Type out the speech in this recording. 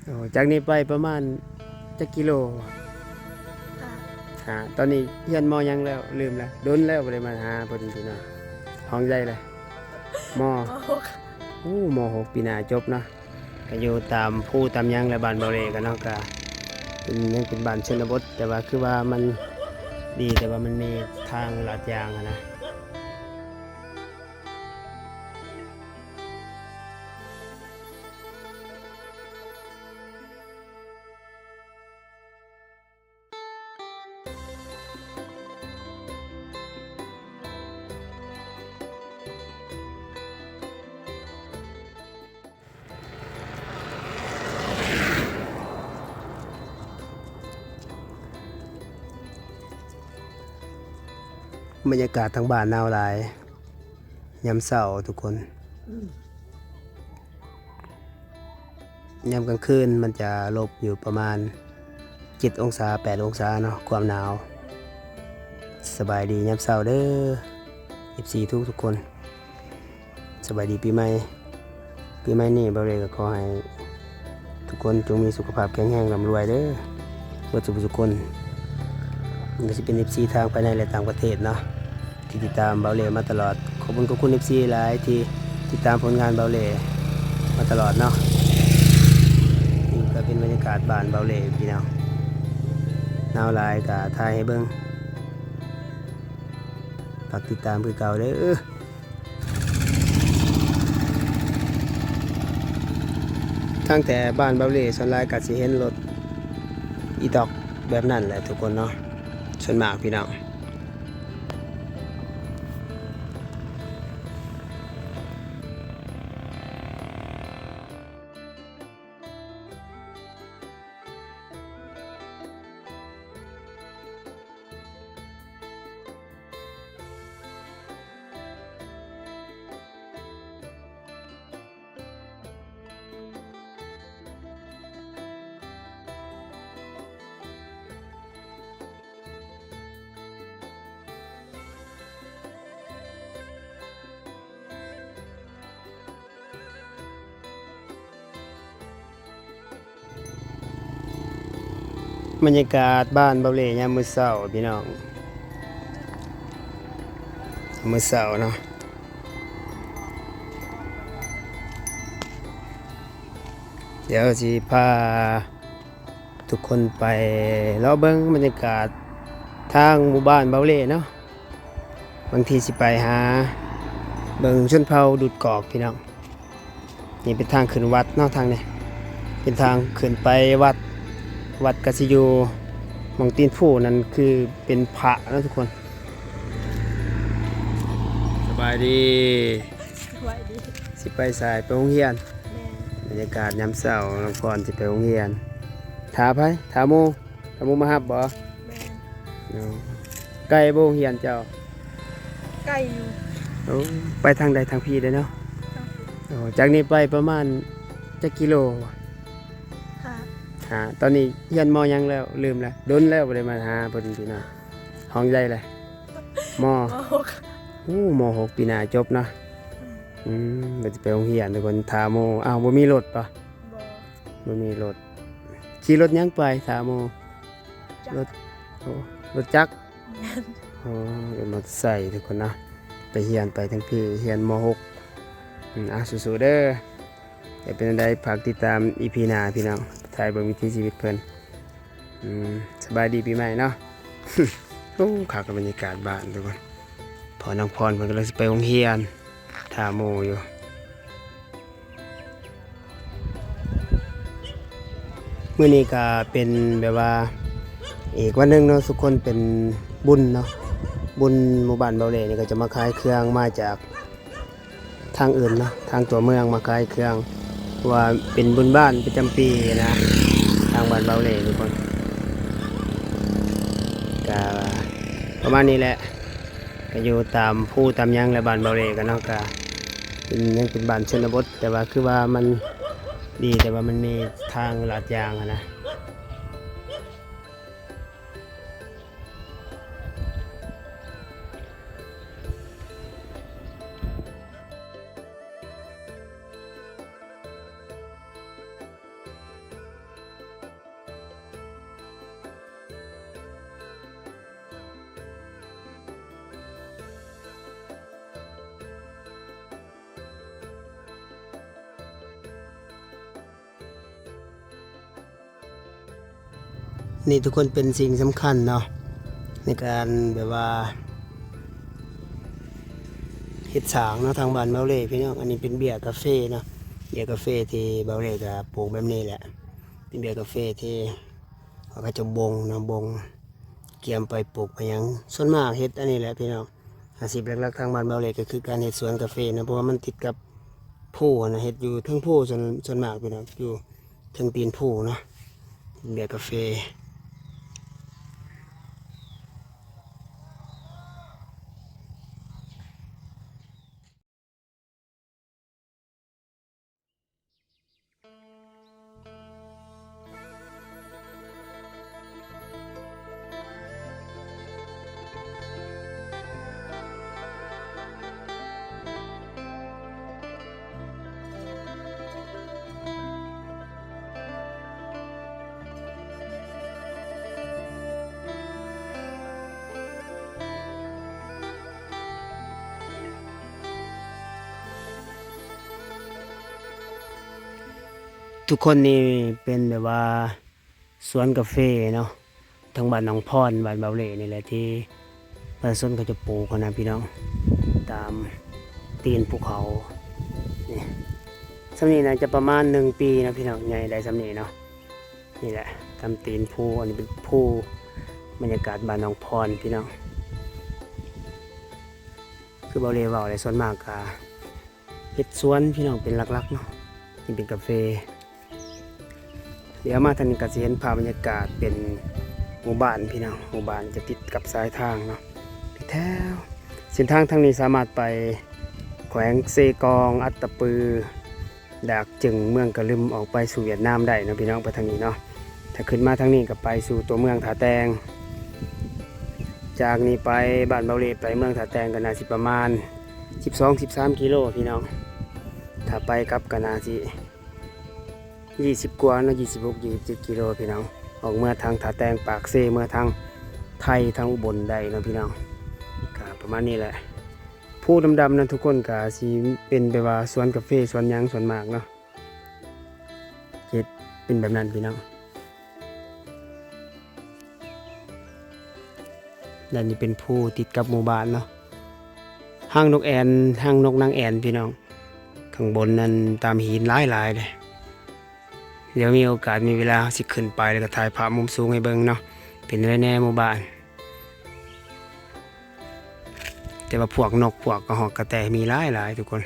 โอ้จากนี้ไปประมาณจะกิโลตอนนี้เฮียนมอยังแล้วลืมแล้วโดนแล้วบ่ได้มาหาเพิ่นพี่น้องห้องใหญ่เลยมอมหกปีหน้าจบเนาะก็อยู่ตามผู้ตามหยังและบ้านเบาเลกันเนาะก็เป็นยังเป็นบ้านชนบทแต่ว่าคือว่ามันดีแต่ว่ามันมีทางลาดยางอะนะบรรยากาศทางบ้านหนาวหลายยามเช้าทุกคนยามกลางคืนมันจะลบอยู่ประมาณ7องศา8องศาเนาะความหนาวสบายดียามเช้าเด้อ14ทุกคนสบายดีปีใหม่นี้เบาเลยก็ขอให้ทุกคนจงมีสุขภาพแข็งแรงร่ำรวยเด้อเพื่อทุกคนมันจะเป็น FC ทางภายในและต่างประเทศเนาะที่ติดตามเบาเล่มาตลอดขอบคุณ FC หลายที่ติดตามผลงานเบาเล่มาตลอดเนาะนี่ก็เป็นบรรยากาศบ้านเบาเล่พี่น้องหนาวหลายก็ถ่ายให้เบิ่งฝากติดตามคือเก่าเด้อตั้งแต่บ้านเบาเล่ส่วนหลายก็สิเห็นรถอีตอกแบบนั้นแหละทุกคนเนาะส่วนมากพี่น้องบรรยากาศบ้านเบาเล่ยามมื้อเช้าพี่น้องมื้อเช้าเนาะเดี๋ยวสิพาทุกคนไปเลาะเบิ่งบรรยากาศทางหมู่บ้านเบาเล่เนาะบางทีสิไปหาเบิ่งชนเผ่าดุดกอกพี่น้องนี่เป็นทางขึ้นวัดเนาะทางนี้เป็นทางขึ้นไปวัดกสิยูมองตีนผู้นั่นคือเป็นพระนะทุกคนสบายดีสิไปสายไปโรงเรียนบรรยากาศยามเช้าน้องพรสิไปโรงเรียนถาไผถาโมมาฮับบ่ไกลบ่โรงเรียนเจ้าไก่อยู่ไปทางใดทางพี่ได้เนาะจากนี้ไปประมาณจะกิโลตอนนี้เฮียนมอยังแล้วลืมแล้วโดนแล้วบ่ได้มาหาเพิ่นพี่น้องห้องใหญ่เลยมมหกปีหน้าจบเนาะก็จะไปโรงเรียนทุกคนถามโมอ้าวบ่มีรถป่ะบ่มีรถขี่รถยังไปถามโมรถรถจักรรถมอเตอร์ไซค์ทุกคนนะไปเรียนไปทั้งพี่เรียนมหกสู้ๆเด้อจะเป็นได้ฝากติดตาม EP หน้าพี่น้องถ่ายเบิ่งวิถีชีวิตเพิ่นสบายดีปีใหม่เนาะ โอ้ขากับบรรยากาศบ้านทุกคนพอน้องพรเพิ่นก็เลยสิไปโรงเรียนถาโมอยู่มื้อนี้ก็เป็นแบบว่าอีกวันหนึงเนาะทุกคนเป็นบุญเนาะบุญหมู่บ้านเบาเล่นี่ก็จะมาขายเครื่องมาจากทางอื่นเนาะทางตัวเมืองมาขายเครื่องว่าเป็นบุญบ้านประจำปีนะทางบ้านเบาเล่ทุกคนก็ประมาณนี้แหละก็อยู่ตามผู้ตามหยังและบ้านเบาเล่กันเนาะก็ยังเป็นบ้านชนบทแต่ว่าคือว่ามันดีแต่ว่ามันมีทางลาดยางนะ นี่ทุกคนเป็นสิ่งสำคัญเนาะในการแบบว่าเฮ็ดสางเนาะทางบ้านเบาเล่พี่น้องอันนี้เป็นเบียร์กาแฟเนาะเบียร์กาแฟที่เบาเล่ก็ปลูกแบบนี้แหละเป็นเบียร์กาแฟที่เขาก็จะบงนะบงเกี่ยมไปปลูกไปหยังส่วนมากเฮ็ดอันนี้แหละพี่น้องอาชีพหลักๆทางบ้านเบาเล่ก็คือการเฮ็ดสวนกาแฟนะเพราะว่ามันติดกับผู้นะเฮ็ดอยู่เทั้งผู้ส่วนมากพี่น้องอยู่เทั้งตีนผู้เนาะเบียร์กาแฟ ทุกคนนี่เป็นแบบว่าสวนกาแฟเนาะทางบ้านหนองพรบ้านเบาเหล่นี่แหละที่ประชาชนเขาจะปลูกกันนะพี่น้องตามตีนภูเขานี่สำนีนะจะประมาณ1 ปีนะพี่น้องใหญ่ได้สำนีเนาะนี่แหละตามตีนภูอันนี้เป็นภูบรรยากาศบ้านหนองพรพี่น้องคือเบาเหล่เบาเลยส่วนมากก็เฮ็ดสวนพี่น้องเป็นหลักๆเนาะนี่เป็นกาแฟ เดี๋ยวมาทางนี้ก็จะเห็นภาพบรรยากาศเป็นหมู่บ้านพี่น้องหมู่บ้านจะติดกับสายทางเนาะพี่แถวเส้นทางทางนี้สามารถไปแขวงเซกองอัตตปือดากจึงเมืองกะลึมออกไปสู่เวียดนามได้นะพี่น้องไปทางนี้เนาะถ้าขึ้นมาทางนี้ก็ไปสู่ตัวเมืองถาแตงจากนี้ไปบ้านเบาเลไปเมืองถาแตงก็น่าสิประมาณ12-13 กิโลพี่น้องถ้าไปกับก็น่าสิ20 กว่าเนาะ26-27 กิโลพี่น้องออกเมื่อทางถาแตงปากเซเมื่อทางไทยทางอุบลได้เนาะพี่น้องก็ประมาณนี้แหละผู้ดำๆนั้นทุกคนก็สิเป็นแบบว่าสวนกาแฟสวนหยังสวนหมากเนาะเฮ็ดเป็นแบบนั้นพี่น้องด้านนี้เป็นผู้ติดกับหมู่บ้านเนาะห้างนกแอ่นห้างนกนางแอ่นพี่น้องข้างบนนั้นตามหินหลายๆเลยเดี๋ยวมีโอกาสมีเวลาสิขึ้นไปแล้วก็ถ่ายภาพมุมสูงให้เบิ่งเนาะเป็นไว้แน่หมู่บ้านแต่ว่าพวกนกพวกกระหอกกระแตมีหลายทุกคน